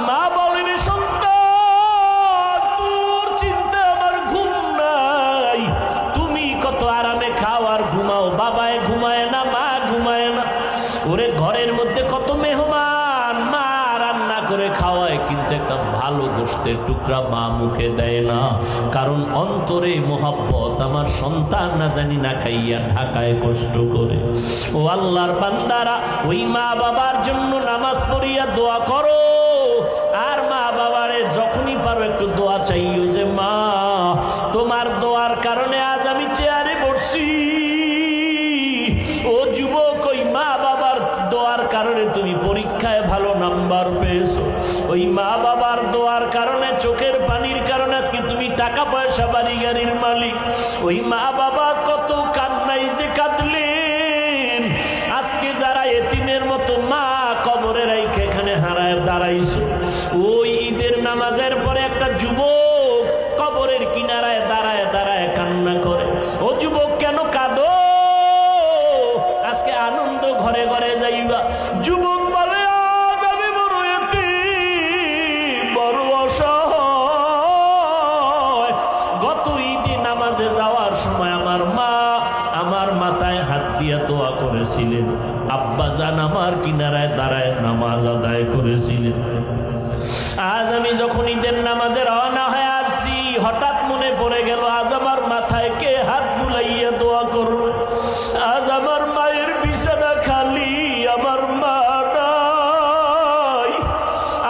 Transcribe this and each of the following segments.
মা বলেন সন্তান তোর চিন্তা আমার ঘুম নাই, তুমি কত আরামে খাও আর ঘুমাও, বাবায় ঘুমায় না মা ঘুমায় না। ওরে ঘরের মধ্যে কত মেহমান, মা রান্না করে খাওয়ায় কিন্তু একটা ভালো গোশতের টুকরা মা মুখে দেয় না, কারণ অন্তরে মোহাব্বত আমার সন্তান না জানি না খাইয়া ঢাকায় কষ্ট করে। ও আল্লাহর বান্দারা, ওই মা বাবার জন্য নামাজ পড়িয়া দোয়া করো, আর মা বাবারে যখনই পারো একটু দোয়া চাইও যে মা তোমার দোয়ার কারণে আজ আমি চেয়ারে বসছি। ও যুবক, ওই মা বাবার দোয়ার কারণে তুমি পরীক্ষায় ভালো নাম্বার পেয়েছো, ওই মা বাবার দোয়ার কারণে চোখের পানির কারণে আজকে তুমি টাকা পয়সা বাড়ি গাড়ির মালিক। ওই মা বাবা কত কান্নাই যে কাঁদলেন, আজকে যারা এতিমের মতো মা কবরে রাইখে এখানে হারায় দাঁড়াইছো। ওই ঈদের নামাজের পরে একটা যুবক কবরের কিনারায় দাঁড়ায় দাঁড়ায় কান্না করে। ও যুবক, কেন কাঁদো? আজকে আনন্দ ঘরে ঘরে যাইবা। যুবক বলে আজ আমি বড় এতিম, বড় অসহায়। গত ঈদে নামাজে যাওয়ার সময় আমার মা আমার মাথায় হাত দিয়া দোয়া করেছিলেন, আব্বা জান আমার কিনারায় দাঁড়ায় নামাজ আদায় করেছিলেন। আজ আমি যখন ঈদের নামাজে রওনা হয়ে আসছি, হঠাৎ মনে পড়ে গেল আজ আমার মাথায় কে হাত বুলাইয়া দোয়া করবে। আজ আমার মায়ের বিছানা খালি, আমার মা নাই,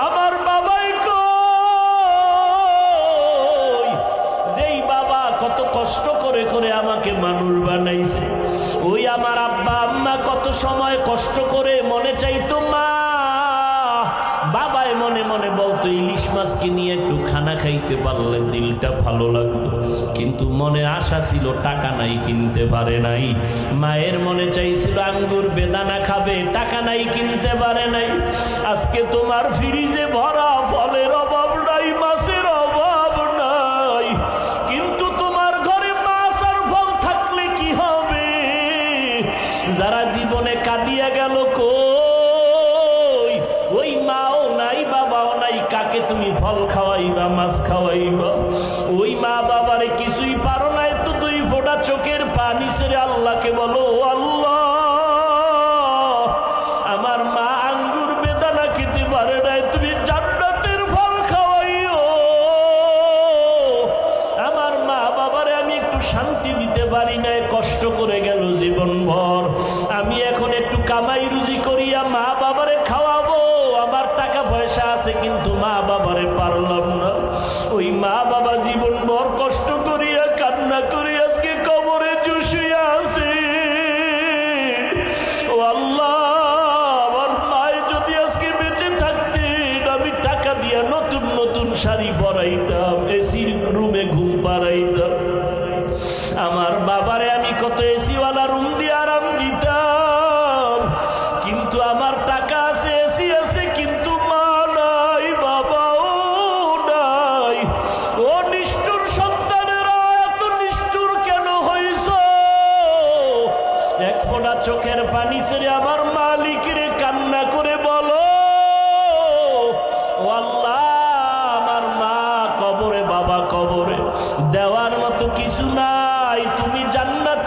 আমার বাবাই কই? যেই বাবা কত কষ্ট করে করে আমাকে মানুষ বানাইছে, ওই আমার আব্বা আম্মা কত সময় কষ্ট করে মনে চাইতো মা, বাবায় মনে মনে বলতো ইলিশ মাছকে নিয়ে একটু খানা খাইতে পারলে দিলটা ভালো লাগতো, কিন্তু মনে আশা ছিল টাকা নাই কিনতে পারে নাই। মায়ের মনে চাইছিল আঙ্গুর বেদানা খাবে, টাকা নাই কিনতে পারে নাই। আজকে তোমার ফ্রিজে ভরা ফলের অভাব নাই, মাছের অভাব নাই, কিন্তু তোমার ঘরে মাছ আর ফল থাকলে কি হবে? যারা জীবনে কাঁদিয়া গেল কই? ওই মাও নাই, বাবাও নাই, কাকে তুমি ফল খাওয়াইবা, মাছ খাওয়াইবা? ওই মা বাবারে কিছুই পারো নাই তো দুই ফোঁটা চোখের পানি ছেড়ে আল্লাহকে বলো, আল্লাহ আমার মা আঙ্গুর বেদানা খেতে পারে নাই, তুমি জান্নাতের ফল খাওয়াইও। আমার মা বাবারে আমি একটু শান্তি দিতে পারি নাই, কষ্ট করে গেল জীবনভর, আমি এখন একটু কামাই রুজি করিয়া মা বাবারে খাওয়াবো। আমার টাকা পয়সা আছে কিন্তু মা বাবারে পারলাম না। ওই মা বাবা জীবনভর কষ্ট করিয়া কান্না করি আজকে কবরে চুষিয়া আছে। ও আল্লাহ, আমার মায় যদি আজকে বেঁচে থাকতেন, আমি টাকা দিয়া নতুন নতুন শাড়ি পরাইতাম, এসির রুমে ঘুম পাড়াইতাম। আমার বাবারে আমি কত এসিওয়ালা রুম দিয়ে আরাম দিতাম, কিন্তু আমার টাকা আছে, এসি আছে, কিন্তু মা নাই, বাবাও নাই। ও নিষ্ঠুর সন্তানেরা, এত নিষ্ঠুর কেন হইছ? এক ফোঁটা চোখের পানি ছেড়ে আমার মালিকের কান্না করে বলো, ও আল্লাহ আমার মা কবরে, বাবা কবরে, দেওয়ার মতো কিছু নাই, তুমি জান্নাত